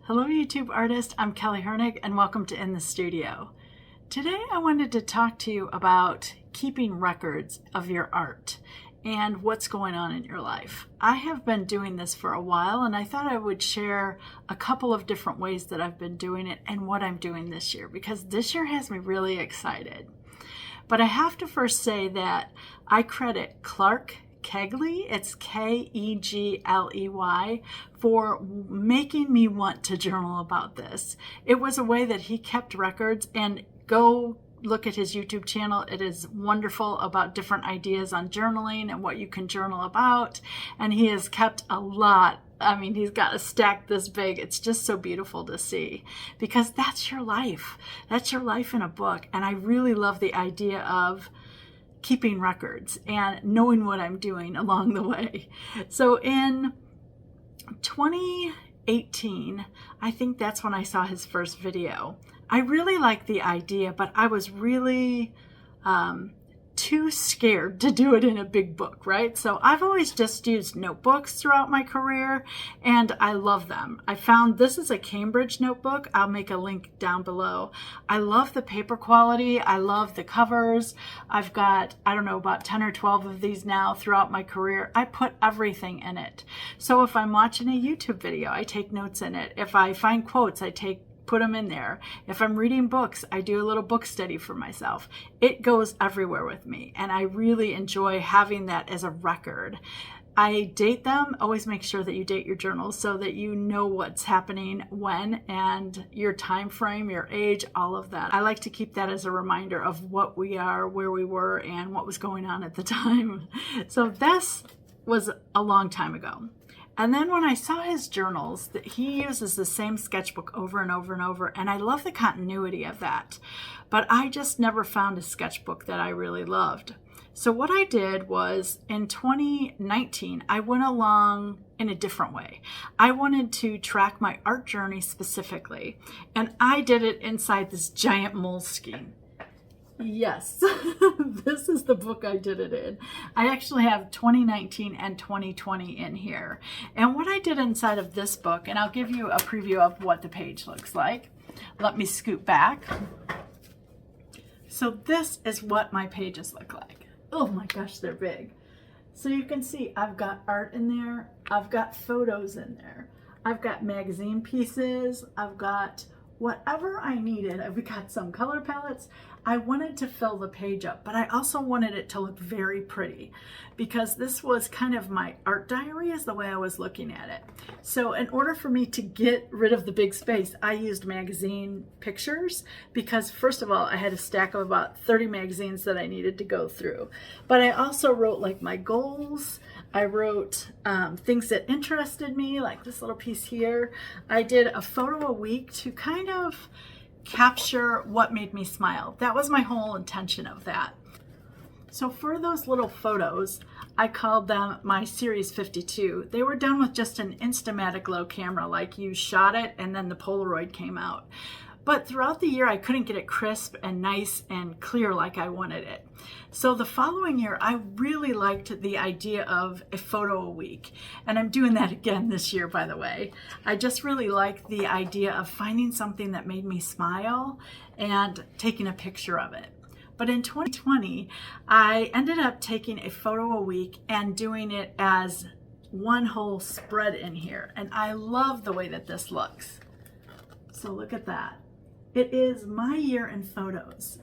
Hello YouTube artist, I'm Kelly Hernig and welcome to In the Studio. Today I wanted to talk to you about keeping records of your art and what's going on in your life. I have been doing this for a while and I thought I would share a couple of different ways that I've been doing it and what I'm doing this year, because this year has me really excited. But I have to first say that I credit Clark Kegley, it's Kegley, for making me want to journal about this. It was a way that he kept records, and go look at his YouTube channel. It is wonderful about different ideas on journaling and what you can journal about. And he has kept a lot. I mean, he's got a stack this big. It's just so beautiful to see, because that's your life. That's your life in a book. And I really love the idea of keeping records and knowing what I'm doing along the way. So in 2018, I think that's when I saw his first video. I really liked the idea, but I was really too scared to do it in a big book, right? So I've always just used notebooks throughout my career, and I love them. I found this is a Cambridge notebook. I'll make a link down below. I love the paper quality. I love the covers. I've got, I don't know, about 10 or 12 of these now throughout my career. I put everything in it. So if I'm watching a YouTube video, I take notes in it. If I find quotes, put them in there. If I'm reading books, I do a little book study for myself. It goes everywhere with me, and I really enjoy having that as a record. I date them. Always make sure that you date your journals so that you know what's happening when, and your time frame, your age, all of that. I like to keep that as a reminder of what we are, where we were, and what was going on at the time. So this was a long time ago. And then when I saw his journals, that he uses the same sketchbook over and over and over, and I love the continuity of that. But I just never found a sketchbook that I really loved. So what I did was, in 2019, I went along in a different way. I wanted to track my art journey specifically, and I did it inside this giant moleskine. Yes, this is the book I did it in. I actually have 2019 and 2020 in here. And what I did inside of this book, and I'll give you a preview of what the page looks like. Let me scoot back. So this is what my pages look like. Oh my gosh, they're big. So you can see I've got art in there. I've got photos in there. I've got magazine pieces. I've got whatever I needed. I've got some color palettes. I wanted to fill the page up, but I also wanted it to look very pretty, because this was kind of my art diary is the way I was looking at it. So in order for me to get rid of the big space, I used magazine pictures, because first of all, I had a stack of about 30 magazines that I needed to go through. But I also wrote like my goals. I wrote things that interested me, like this little piece here. I did a photo a week to kind of capture what made me smile. That was my whole intention of that. So for those little photos, I called them my Series 52. They were done with just an Instamatic low camera, like you shot it and then the Polaroid came out. But throughout the year, I couldn't get it crisp and nice and clear like I wanted it. So the following year, I really liked the idea of a photo a week. And I'm doing that again this year, by the way. I just really liked the idea of finding something that made me smile and taking a picture of it. But in 2020, I ended up taking a photo a week and doing it as one whole spread in here. And I love the way that this looks. So look at that. It is my year in photos.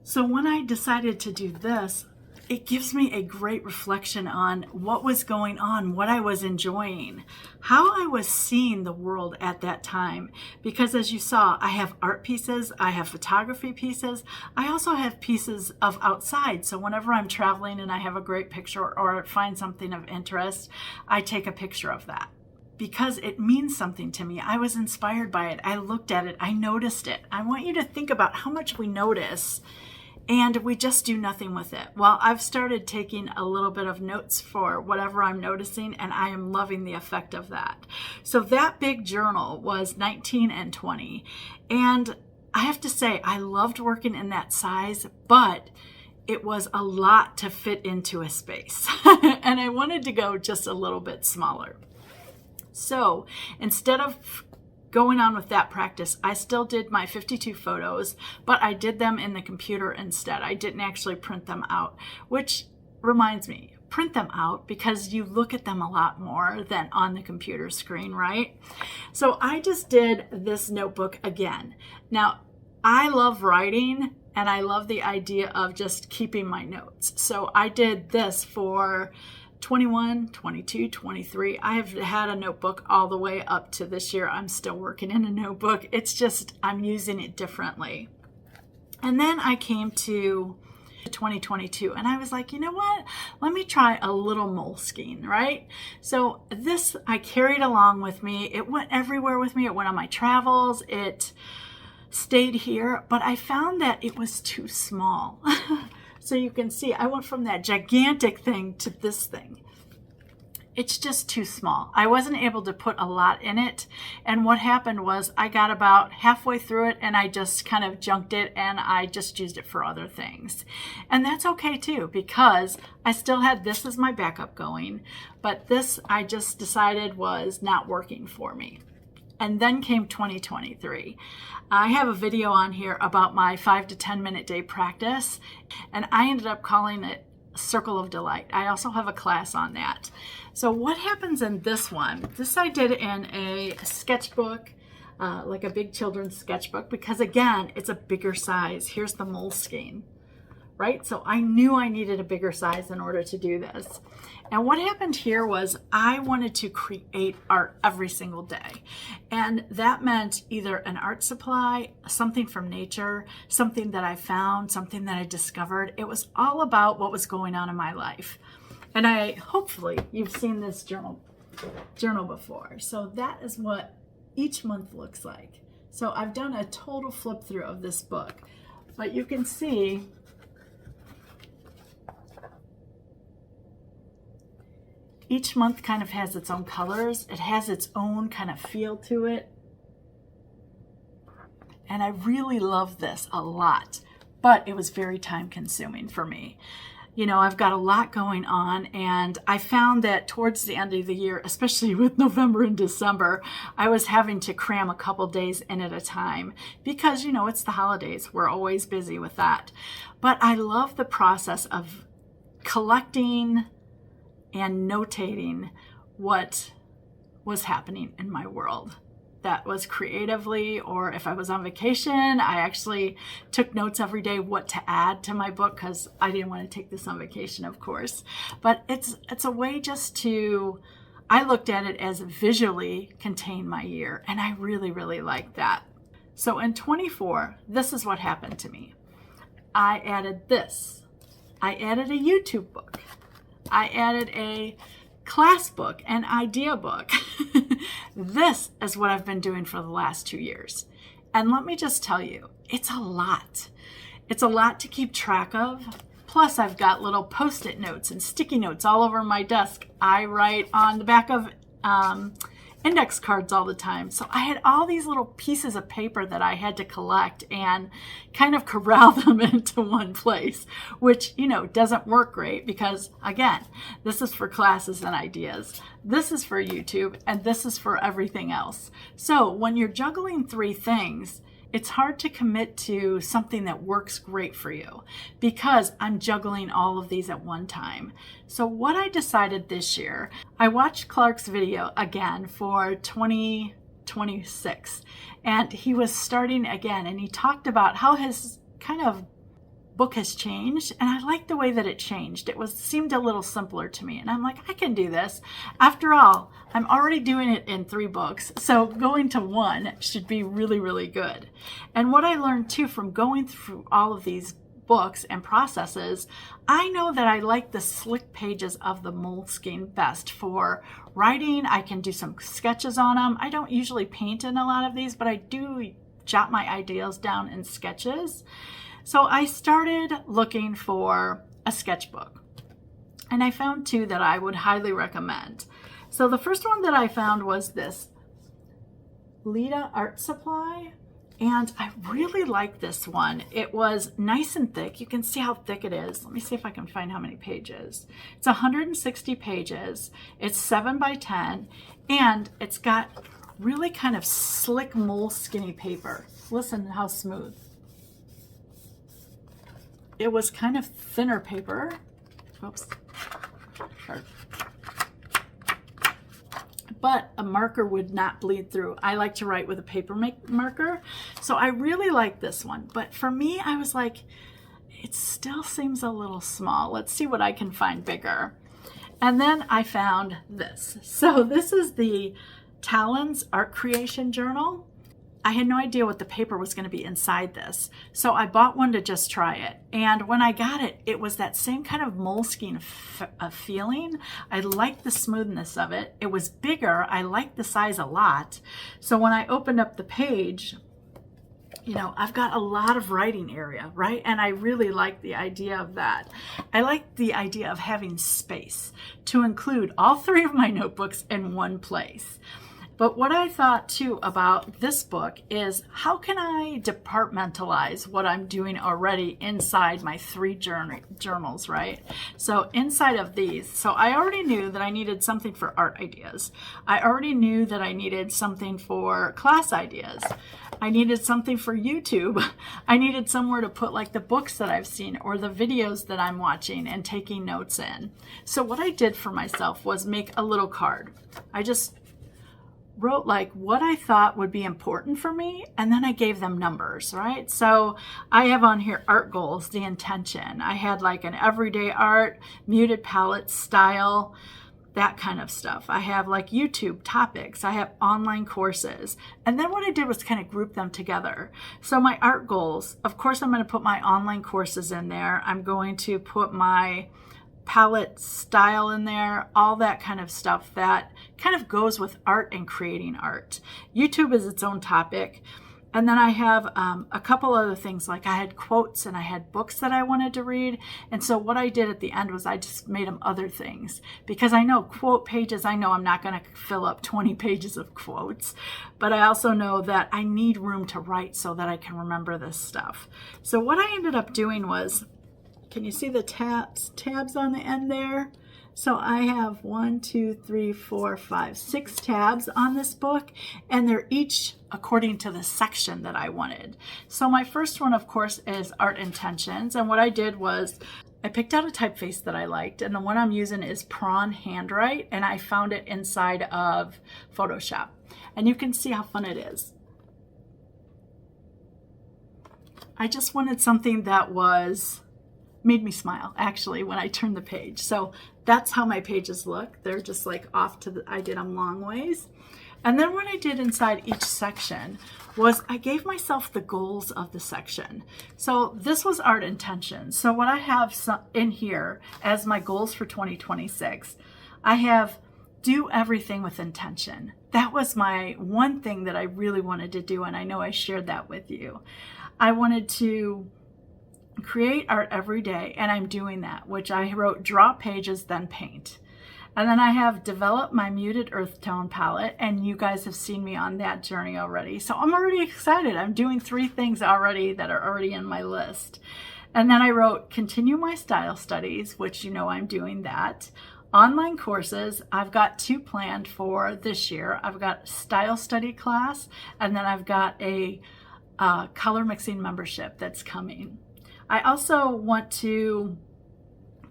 So when I decided to do this, it gives me a great reflection on what was going on, what I was enjoying, how I was seeing the world at that time. Because as you saw, I have art pieces, I have photography pieces, I also have pieces of outside. So whenever I'm traveling and I have a great picture or find something of interest, I take a picture of that, because it means something to me. I was inspired by it. I looked at it. I noticed it. I want you to think about how much we notice and we just do nothing with it. Well, I've started taking a little bit of notes for whatever I'm noticing, and I am loving the effect of that. So that big journal was 19 and 20. And I have to say, I loved working in that size, but it was a lot to fit into a space. And I wanted to go just a little bit smaller. So instead of going on with that practice, I still did my 52 photos, but I did them in the computer instead. I didn't actually print them out, which reminds me, print them out because you look at them a lot more than on the computer screen, right? So I just did this notebook again. Now, I love writing and I love the idea of just keeping my notes. So I did this for 21, 22, 23. I have had a notebook all the way up to this year. I'm still working in a notebook. It's just, I'm using it differently. And then I came to 2022 and I was like, you know what? Let me try a little Moleskine, right? So this I carried along with me. It went everywhere with me. It went on my travels. It stayed here, but I found that it was too small. So you can see I went from that gigantic thing to this thing. It's just too small. I wasn't able to put a lot in it. And what happened was I got about halfway through it and I just kind of junked it and I just used it for other things. And that's okay too, because I still had this as my backup going, but this I just decided was not working for me. And then came 2023. I have a video on here about my 5 to 10 minute day practice, and I ended up calling it Circle of Delight. I also have a class on that. So what happens in this one? This I did in a sketchbook, like a big children's sketchbook, because again, it's a bigger size. Here's the Moleskine, right? So I knew I needed a bigger size in order to do this. And what happened here was I wanted to create art every single day. And that meant either an art supply, something from nature, something that I found, something that I discovered. It was all about what was going on in my life. And hopefully you've seen this journal before. So that is what each month looks like. So I've done a total flip through of this book, but you can see each month kind of has its own colors. It has its own kind of feel to it. And I really love this a lot, but it was very time consuming for me. You know, I've got a lot going on, and I found that towards the end of the year, especially with November and December, I was having to cram a couple days in at a time because, you know, it's the holidays. We're always busy with that. But I love the process of collecting and notating what was happening in my world. That was creatively, or if I was on vacation, I actually took notes every day what to add to my book because I didn't want to take this on vacation, of course. But it's a way just to, I looked at it as visually contain my year, and I really, really like that. So in 24, this is what happened to me. I added this. I added a YouTube book. I added a class book, an idea book. This is what I've been doing for the last 2 years. And let me just tell you, it's a lot. It's a lot to keep track of. Plus, I've got little Post-it notes and sticky notes all over my desk. I write on the back of index cards all the time. So I had all these little pieces of paper that I had to collect and kind of corral them into one place, which, you know, doesn't work great because, again, this is for classes and ideas. This is for YouTube, and this is for everything else. So when you're juggling 3 things, it's hard to commit to something that works great for you because I'm juggling all of these at one time. So what I decided this year, I watched Clark's video again for 2026, and he was starting again, and he talked about how his kind of book has changed, and I like the way that it changed. It seemed a little simpler to me, and I'm like, I can do this. After all, I'm already doing it in 3 books, so going to 1 should be really, really good. And what I learned too from going through all of these books and processes, I know that I like the slick pages of the Moleskine best for writing. I can do some sketches on them. I don't usually paint in a lot of these, but I do jot my ideas down in sketches. So I started looking for a sketchbook, and I found two that I would highly recommend. So the first one that I found was this Lita Art Supply, and I really like this one. It was nice and thick. You can see how thick it is. Let me see if I can find how many pages. It's 160 pages. It's 7 by 10, and it's got really kind of slick moleskin paper. Listen how smooth. It was kind of thinner paper. Oops. But a marker would not bleed through. I like to write with a paper marker, so I really like this one. But for me, I was like, it still seems a little small. Let's see what I can find bigger. And then I found this. So this is the Talons Art Creation Journal. I had no idea what the paper was going to be inside this, so I bought one to just try it. And when I got it, it was that same kind of moleskin feeling. I liked the smoothness of it. It was bigger. I liked the size a lot. So when I opened up the page, you know, I've got a lot of writing area, right? And I really like the idea of that. I like the idea of having space to include all three of my notebooks in one place. But what I thought too about this book is, how can I departmentalize what I'm doing already inside my three journals, right? So inside of these, so I already knew that I needed something for art ideas. I already knew that I needed something for class ideas. I needed something for YouTube. I needed somewhere to put like the books that I've seen or the videos that I'm watching and taking notes in. So what I did for myself was make a little card. I just wrote like what I thought would be important for me, and then I gave them numbers, right? So I have on here art goals, the intention. I had like an everyday art, muted palette, style, that kind of stuff. I have like YouTube topics. I have online courses. And then what I did was kind of group them together. So my art goals, of course, I'm going to put my online courses in there. I'm going to put my palette style in there, all that kind of stuff that kind of goes with art and creating art. YouTube is its own topic. And then I have a couple other things, like I had quotes and I had books that I wanted to read. And so what I did at the end was I just made them other things, because I know quote pages, I know I'm not going to fill up 20 pages of quotes, but I also know that I need room to write so that I can remember this stuff. So what I ended up doing was, can you see the tabs on the end there? So I have 6 tabs on this book, and they're each according to the section that I wanted. So my first one, of course, is Art Intentions. And what I did was I picked out a typeface that I liked, and the one I'm using is Prawn Handwrite, and I found it inside of Photoshop. And you can see how fun it is. I just wanted something that made me smile, actually, when I turned the page. So that's how my pages look. They're just like off to I did them long ways. And then what I did inside each section was I gave myself the goals of the section. So this was Art Intentions. So what I have in here as my goals for 2026, I have do everything with intention. That was my one thing that I really wanted to do, and I know I shared that with you. I wanted to create art every day, and I'm doing that, which I wrote draw pages, then paint. And then I have developed my muted earth tone palette, and you guys have seen me on that journey already. So I'm already excited. I'm doing 3 things already that are already in my list. And then I wrote continue my style studies, which you know I'm doing that. Online courses, I've got 2 planned for this year. I've got style study class, and then I've got a color mixing membership that's coming. I also want to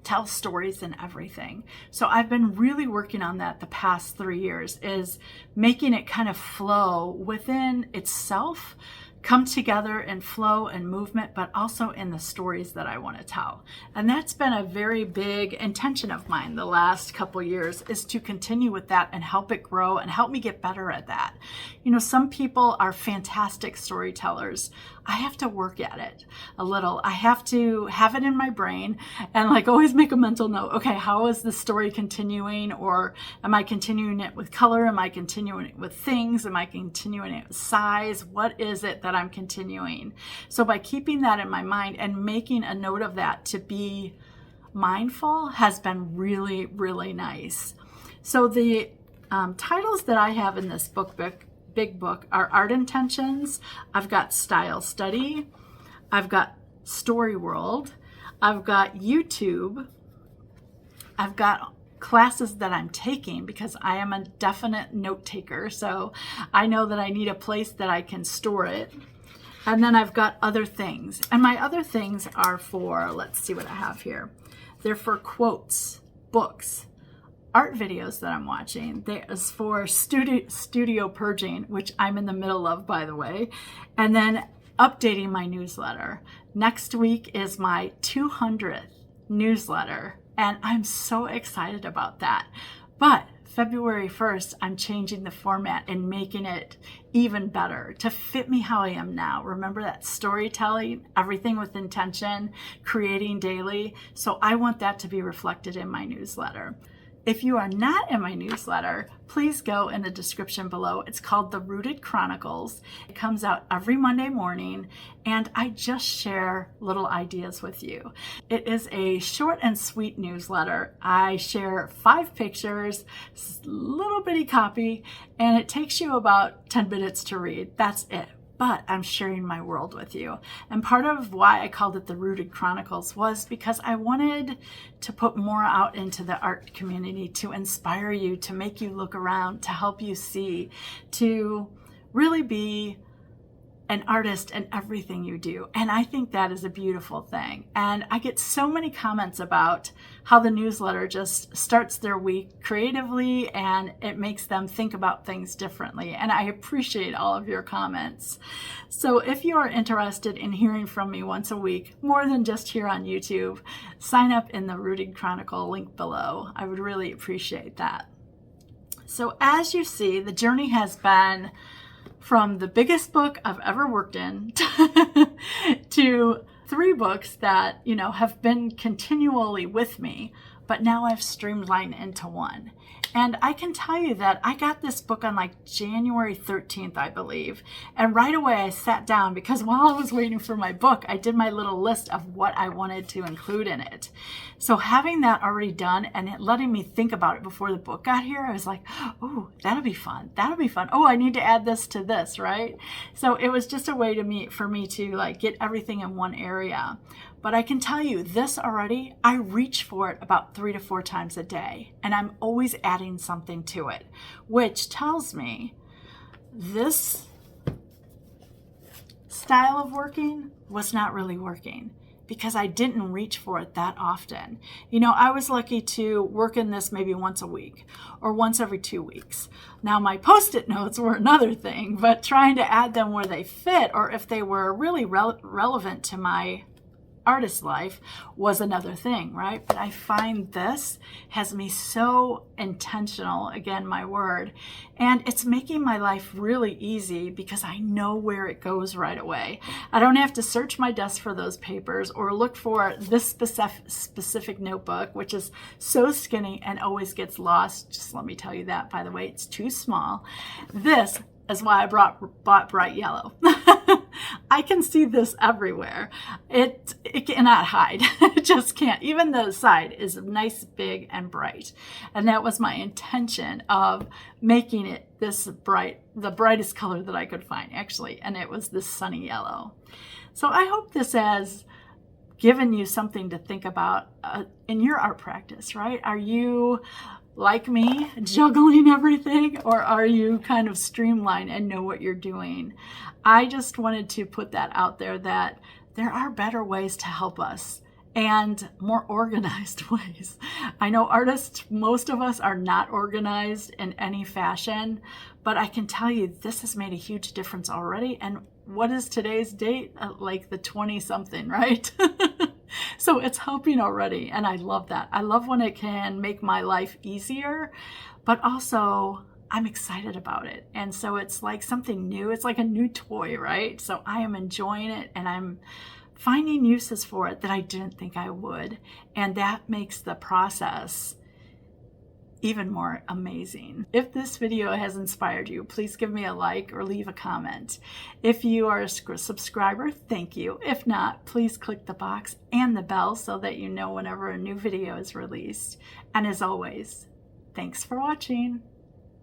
tell stories and everything. So I've been really working on that the past 3 years, is making it kind of flow within itself, come together in flow and movement, but also in the stories that I want to tell. And that's been a very big intention of mine the last couple years, is to continue with that and help it grow and help me get better at that. You know, some people are fantastic storytellers. I have to work at it a little. I have to have it in my brain and like always make a mental note. Okay, how is the story continuing? Or am I continuing it with color? Am I continuing it with things? Am I continuing it with size? What is it that I'm continuing? So by keeping that in my mind and making a note of that to be mindful has been really, really nice. So the titles that I have in this big book are Art Intentions. I've got Style Study. I've got Story World. I've got YouTube. I've got classes that I'm taking because I am a definite note taker. So I know that I need a place that I can store it. And then I've got other things. And my other things are for, let's see what I have here. They're for quotes, books, art videos that I'm watching. There's for studio purging, which I'm in the middle of, by the way, and then updating my newsletter. Next week is my 200th newsletter, and I'm so excited about that. But February 1st, I'm changing the format and making it even better to fit me how I am now. Remember that storytelling, everything with intention, creating daily. So I want that to be reflected in my newsletter. If you are not in my newsletter, please go in the description below. It's called The Rooted Chronicles. It comes out every Monday morning, and I just share little ideas with you. It is a short and sweet newsletter. I share 5 pictures, little bitty copy, and it takes you about 10 minutes to read. That's it. But I'm sharing my world with you. And part of why I called it the Rooted Chronicles was because I wanted to put more out into the art community to inspire you, to make you look around, to help you see, to really be an artist in everything you do. And I think that is a beautiful thing. And I get so many comments about how the newsletter just starts their week creatively and it makes them think about things differently. And I appreciate all of your comments. So if you are interested in hearing from me once a week, more than just here on YouTube, sign up in the Rooted Chronicle link below. I would really appreciate that. So as you see, the journey has been from the biggest book I've ever worked in to 3 books that, have been continually with me, but now I've streamlined into one. And I can tell you that I got this book on like January 13th, I believe. And right away I sat down because while I was waiting for my book, I did my little list of what I wanted to include in it. So having that already done and it letting me think about it before the book got here, I was like, oh, that'll be fun. That'll be fun. Oh, I need to add this to this, right? So it was just a way for me to like get everything in one area. But I can tell you this already, I reach for it about 3 to 4 times a day, and I'm always adding something to it, which tells me this style of working was not really working because I didn't reach for it that often. I was lucky to work in this maybe once a week or once every 2 weeks. Now my Post-it notes were another thing, but trying to add them where they fit or if they were really relevant to my artist life was another thing, right? But I find this has me so intentional, again, my word, and it's making my life really easy because I know where it goes right away. I don't have to search my desk for those papers or look for this specific notebook, which is so skinny and always gets lost. Just let me tell you that, by the way, it's too small. This is why I bought bright yellow. I can see this everywhere. It cannot hide. It just can't. Even the side is nice, big, and bright. And that was my intention of making it this bright, the brightest color that I could find, actually. And it was this sunny yellow. So I hope this has given you something to think about in your art practice, right? Are you like me, juggling everything, or are you kind of streamlined and know what you're doing? I just wanted to put that out there that there are better ways to help us and more organized ways. I know artists, most of us are not organized in any fashion, but I can tell you this has made a huge difference already. And what is today's date? Like the 20-something, right? So it's helping already, and I love that. I love when it can make my life easier, but also I'm excited about it. And so it's like something new. It's like a new toy, right? So I am enjoying it, and I'm finding uses for it that I didn't think I would. And that makes the process even more amazing. If this video has inspired you, please give me a like or leave a comment. If you are a subscriber, thank you. If not, please click the box and the bell so that you know whenever a new video is released. And as always, thanks for watching.